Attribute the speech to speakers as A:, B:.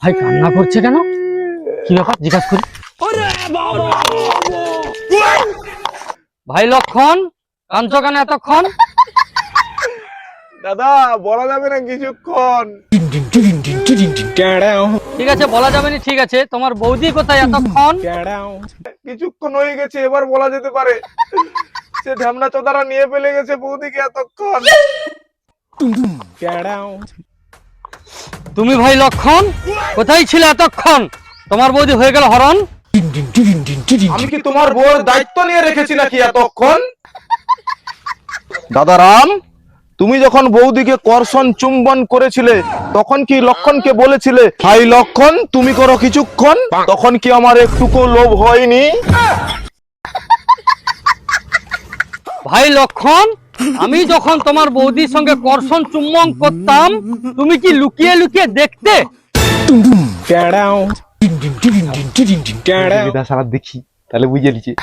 A: ভাই কান্না করছে কেন? কি ব্যাপার জিজ্ঞাসা করি। ভাই লক্ষণ, কাঁদছো কেন এতক্ষণ?
B: দাদা বলা যাবে না কিছুক্ষণ।
A: ঠিক আছে বলা যাবে না, ঠিক আছে। তোমার বৌদি কোথায় এতক্ষণ?
B: কিছুক্ষণ হয়ে গেছে, এবার বলা যেতে পারে। সে ঢ্যামনা চোদারা নিয়ে ফেলে গেছে বৌদিকে এতক্ষণ।
A: তুমি ভাই লক্ষণ কোথায় ছিলে এতক্ষণ? তোমার বৌদি হয়ে গেল হরণ।
B: আমি কি তোমার বউর দায়িত্ব নিয়ে রেখেছি নাকি এতক্ষণ? দাদা রাম, তুমি যখন বৌদিকে কর্ষণ চুম্বন করেছিলে তখন কি লক্ষণকে বলেছিলে, ভাই লক্ষণ তুমি করো কিছুক্ষণ? তখন কি আমার একটুকু লোভ হয়নি?
A: ভাই লক্ষণ, আমি যখন তোমার বৌদির সঙ্গে কর্ষণ চুম্বন করতাম তুমি কি লুকিয়ে লুকিয়ে দেখতে?
B: সারা দেখি তাহলে বুঝে নিচ্ছে।